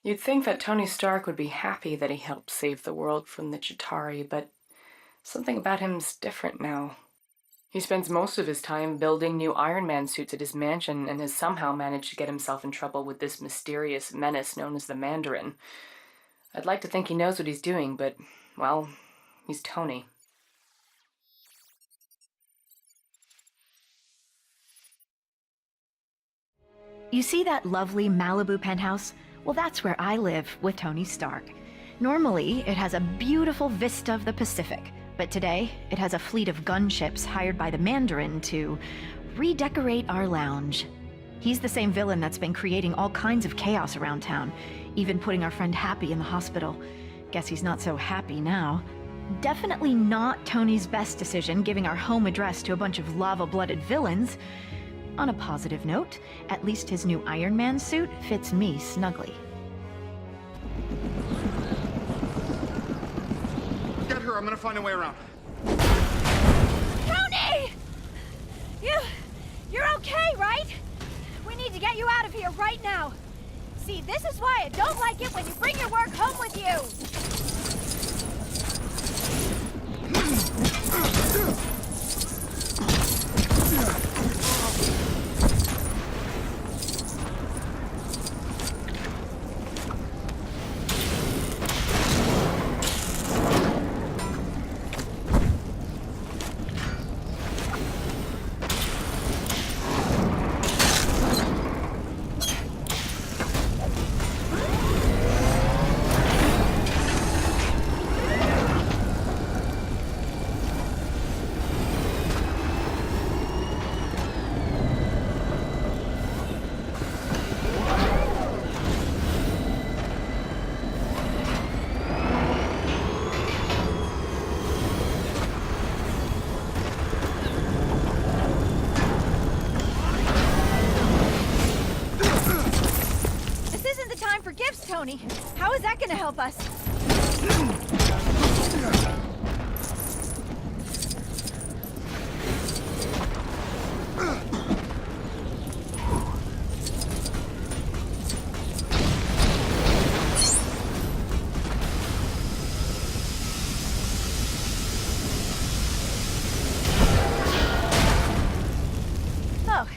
You'd think that Tony Stark would be happy that he helped save the world from the Chitauri, but something about him's different now. He spends most of his time building new Iron Man suits at his mansion and has somehow managed to get himself in trouble with this mysterious menace known as the Mandarin. I'd like to think he knows what he's doing, but, well, he's Tony. You see that lovely Malibu penthouse? Well, that's where I live with Tony Stark. Normally, it has a beautiful vista of the Pacific, but today, it has a fleet of gunships hired by the Mandarin to redecorate our lounge. He's the same villain that's been creating all kinds of chaos around town, even putting our friend Happy in the hospital. Guess he's not so happy now. Definitely not Tony's best decision giving our home address to a bunch of lava-blooded villains. On a positive note, at least his new Iron Man suit fits me snugly. Get her, I'm gonna find a way around. Tony! You're okay, right? We need to get you out of here right now. See, this is why I don't like it when you bring your work home with you. Tony, how is that gonna help us? Oh,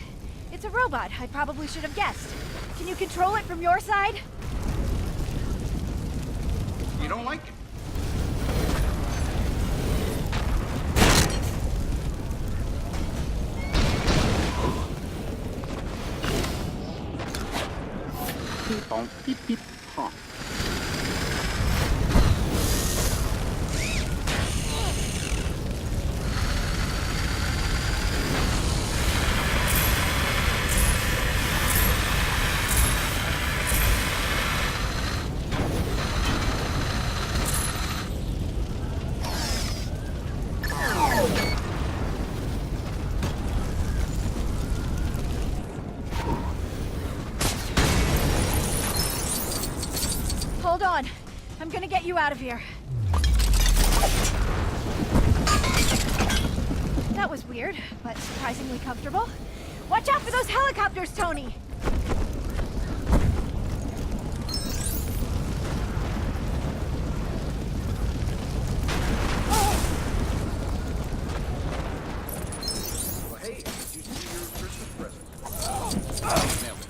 it's a robot. I probably should have guessed. Can you control it from your side? You don't like it? Beep, bonk, beep, beep, honk. Hold on. I'm gonna get you out of here. That was weird, but surprisingly comfortable. Watch out for those helicopters, Tony! Well, hey, did you see your Christmas present? Nailed it.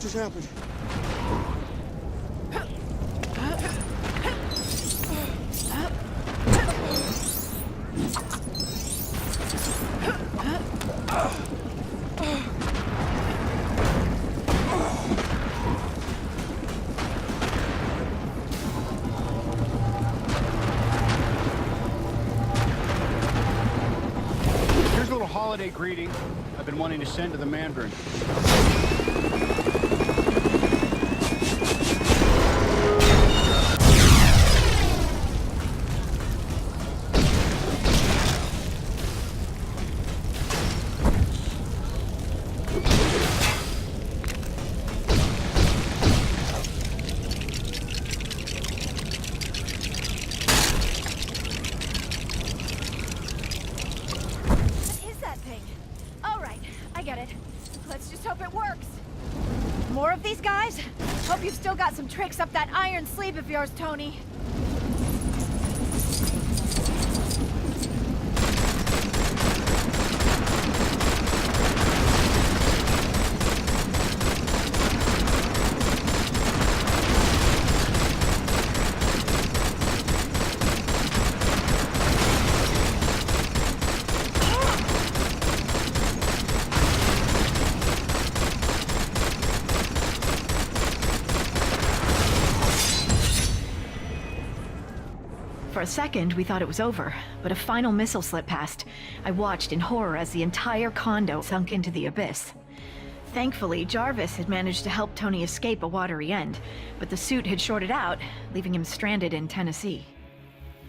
just happened? Here's a little holiday greeting I've been wanting to send to the Mandarin. What is that thing? All right, I get it. Let's just hope it works. More of these guys? Hope you've still got some tricks up that iron sleeve of yours, Tony. For a second, we thought it was over, but a final missile slipped past. I watched in horror as the entire condo sunk into the abyss. Thankfully, Jarvis had managed to help Tony escape a watery end, but the suit had shorted out, leaving him stranded in Tennessee.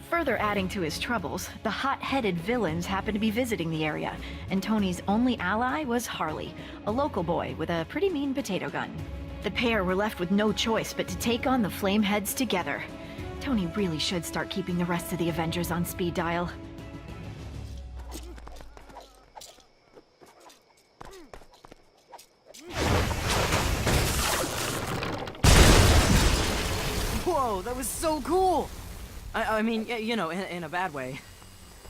Further adding to his troubles, the hot-headed villains happened to be visiting the area, and Tony's only ally was Harley, a local boy with a pretty mean potato gun. The pair were left with no choice but to take on the Flameheads together. Tony really should start keeping the rest of the Avengers on speed dial. Whoa, that was so cool! I mean, you know, in a bad way.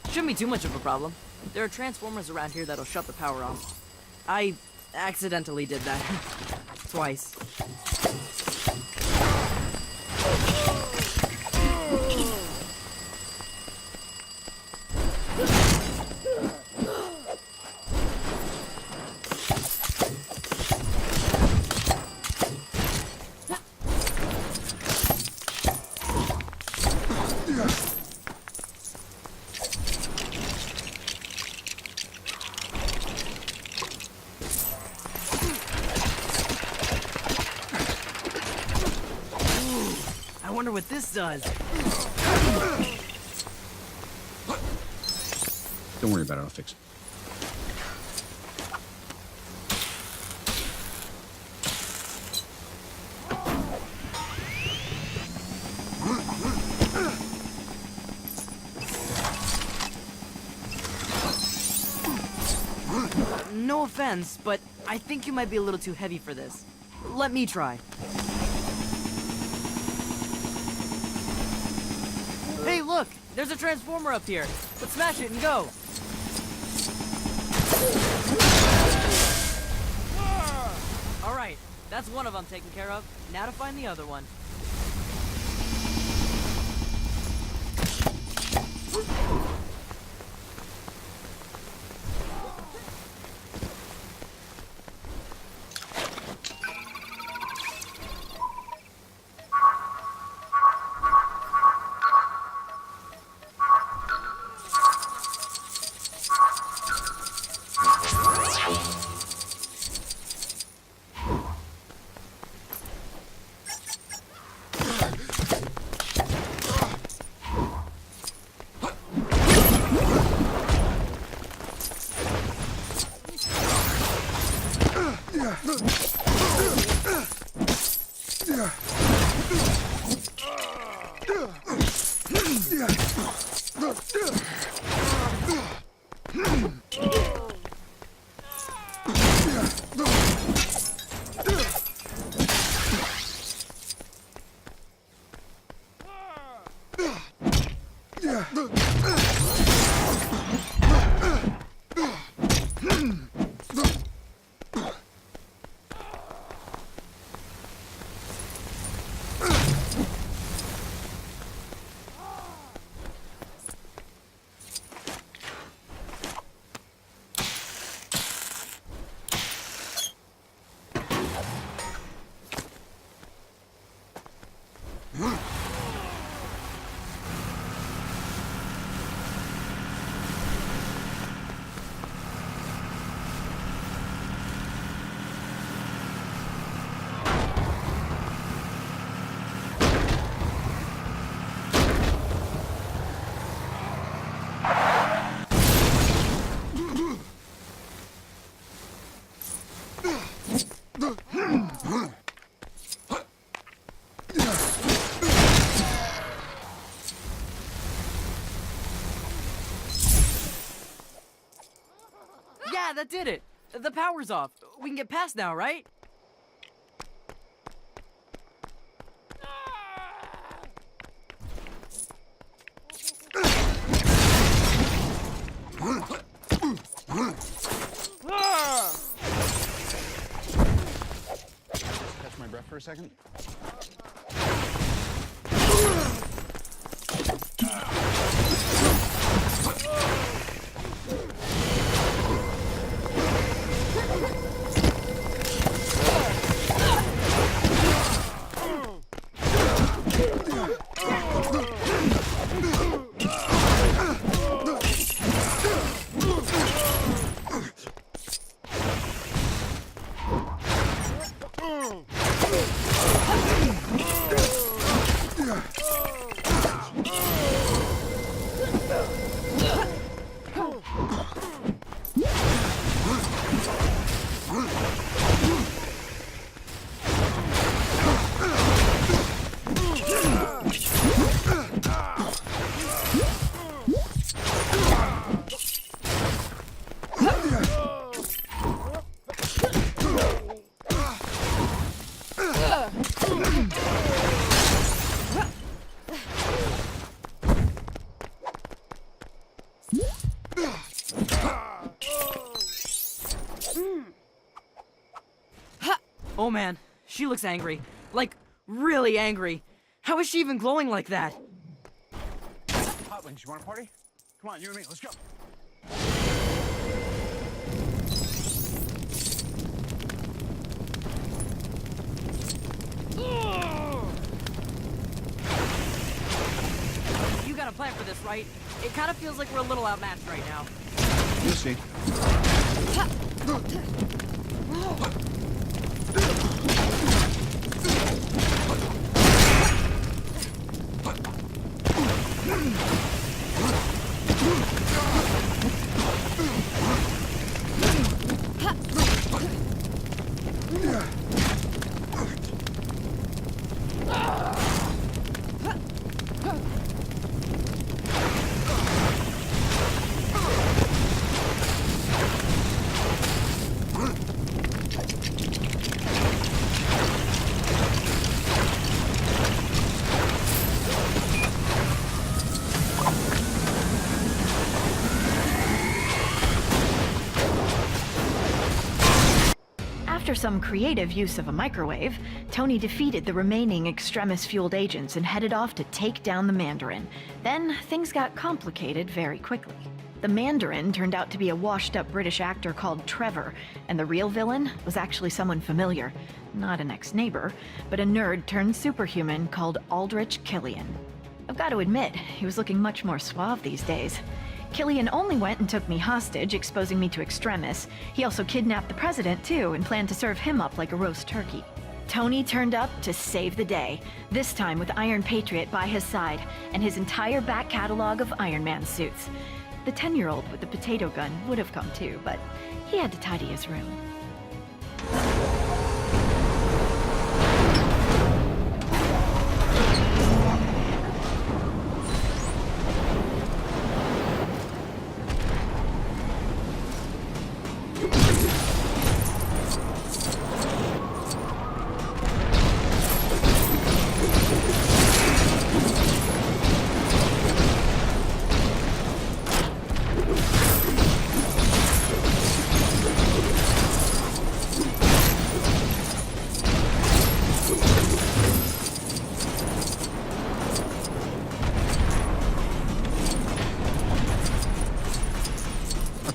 Shouldn't be too much of a problem. There are transformers around here that'll shut the power off. I accidentally did that. Twice. I wonder what this does. Don't worry about it, I'll fix it. No offense, but I think you might be a little too heavy for this. Let me try. Hey, look! There's a transformer up here. Let's smash it and go. All right, that's one of them taken care of. Now to find the other one. that did it. The power's off. We can get past now, right? Catch my breath for a second. Oh man, she looks angry. Like, really angry. How is she even glowing like that? Hot Wings, you want to party? Come on, you and me, let's go. You got a plan for this, right? It kind of feels like we're a little outmatched right now. You'll see. After some creative use of a microwave, Tony defeated the remaining Extremis-fueled agents and headed off to take down the Mandarin. Then, things got complicated very quickly. The Mandarin turned out to be a washed-up British actor called Trevor, and the real villain was actually someone familiar. Not an ex-neighbor, but a nerd-turned-superhuman called Aldrich Killian. I've got to admit, he was looking much more suave these days. Killian only went and took me hostage, exposing me to Extremis. He also kidnapped the president, too, and planned to serve him up like a roast turkey. Tony turned up to save the day, this time with Iron Patriot by his side, and his entire back catalog of Iron Man suits. The 10-year-old with the potato gun would have come too, but he had to tidy his room.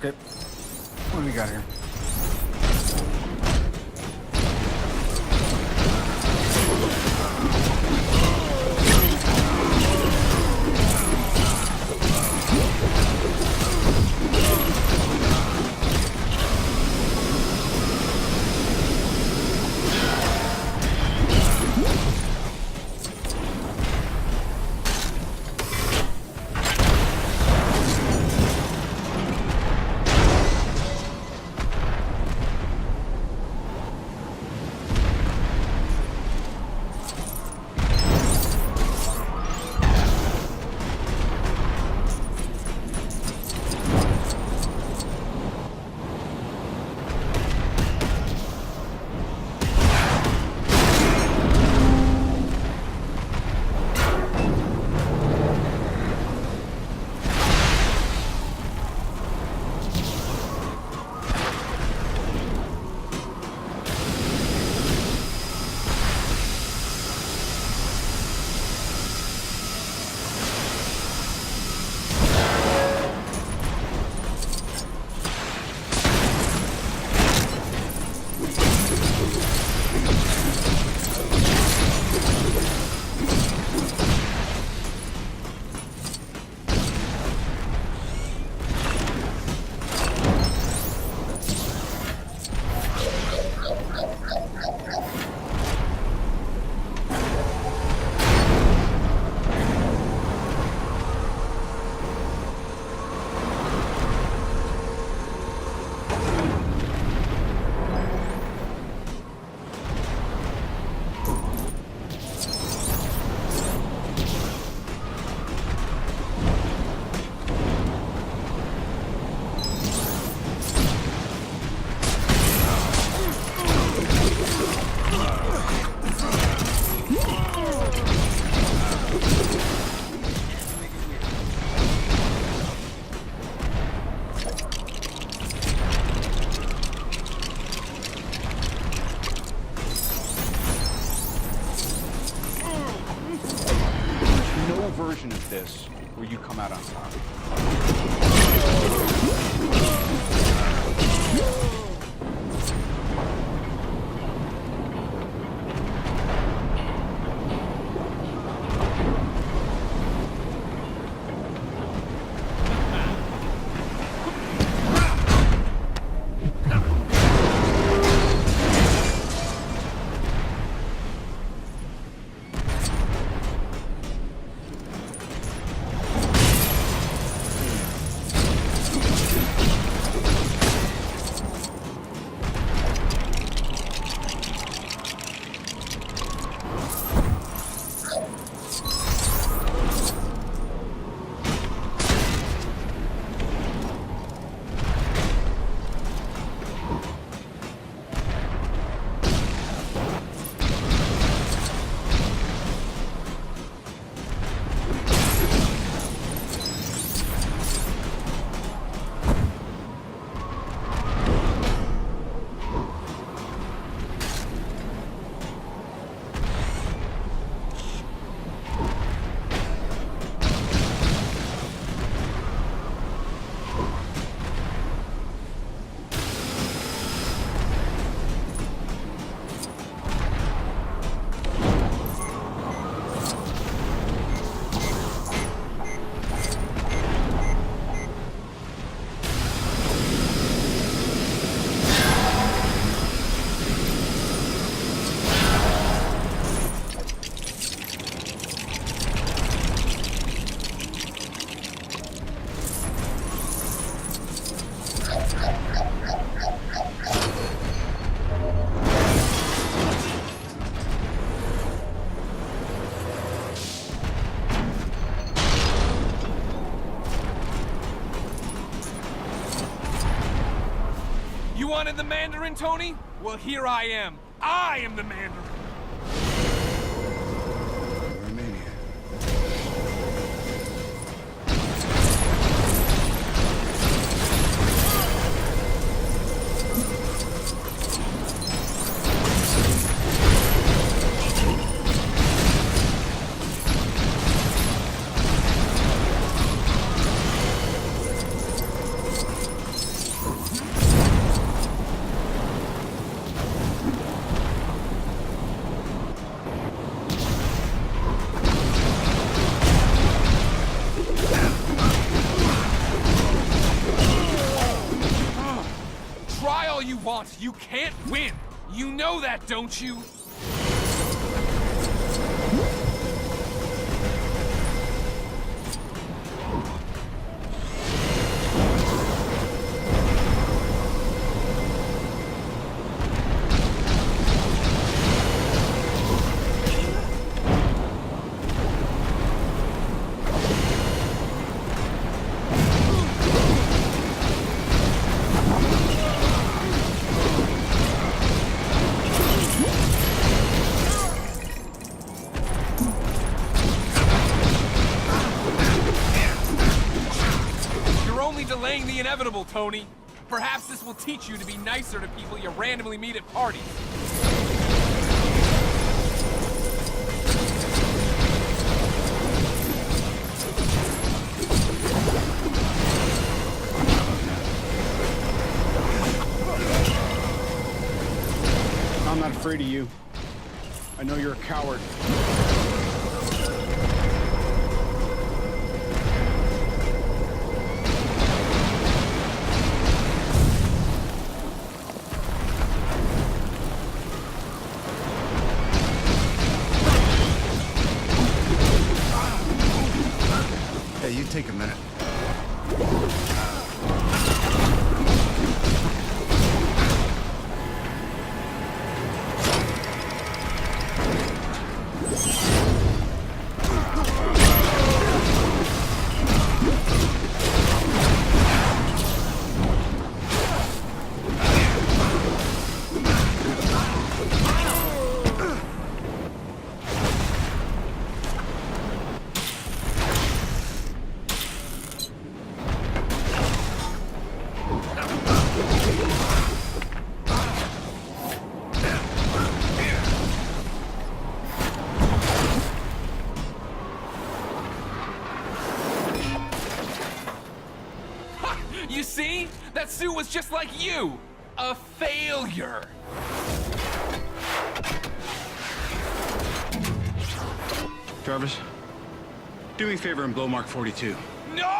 Okay. What do we got here? where you come out on top. You wanted the Mandarin, Tony? Well, here I am. I am the Mandarin. You're a maniac. Try all you want. You can't win. You know that, don't you? Delaying the inevitable, Tony. Perhaps this will teach you to be nicer to people you randomly meet at parties. I'm not afraid of you. I know you're a coward. Hey, you take a minute. You see? That suit was just like you! A failure! Jarvis, do me a favor and blow Mark 42. No!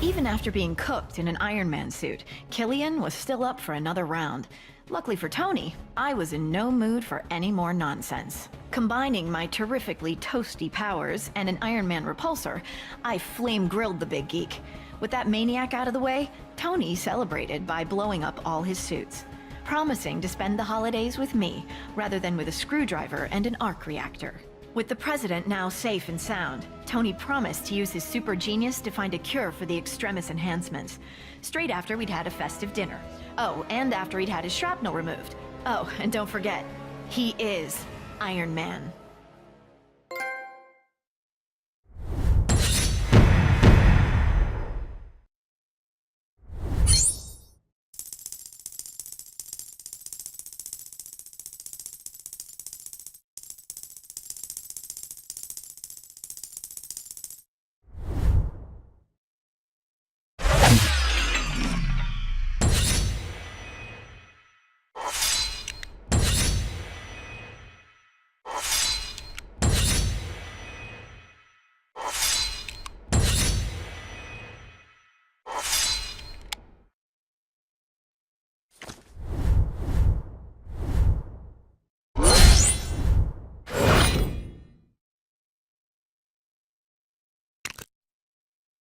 Even after being cooked in an Iron Man suit, Killian was still up for another round. Luckily for Tony, I was in no mood for any more nonsense. Combining my terrifically toasty powers and an Iron Man repulsor, I flame-grilled the big geek. With that maniac out of the way, Tony celebrated by blowing up all his suits, promising to spend the holidays with me rather than with a screwdriver and an arc reactor. With the president now safe and sound, Tony promised to use his super genius to find a cure for the extremis enhancements, straight after we'd had a festive dinner. Oh, and after he'd had his shrapnel removed. Oh, and don't forget, he is Iron Man.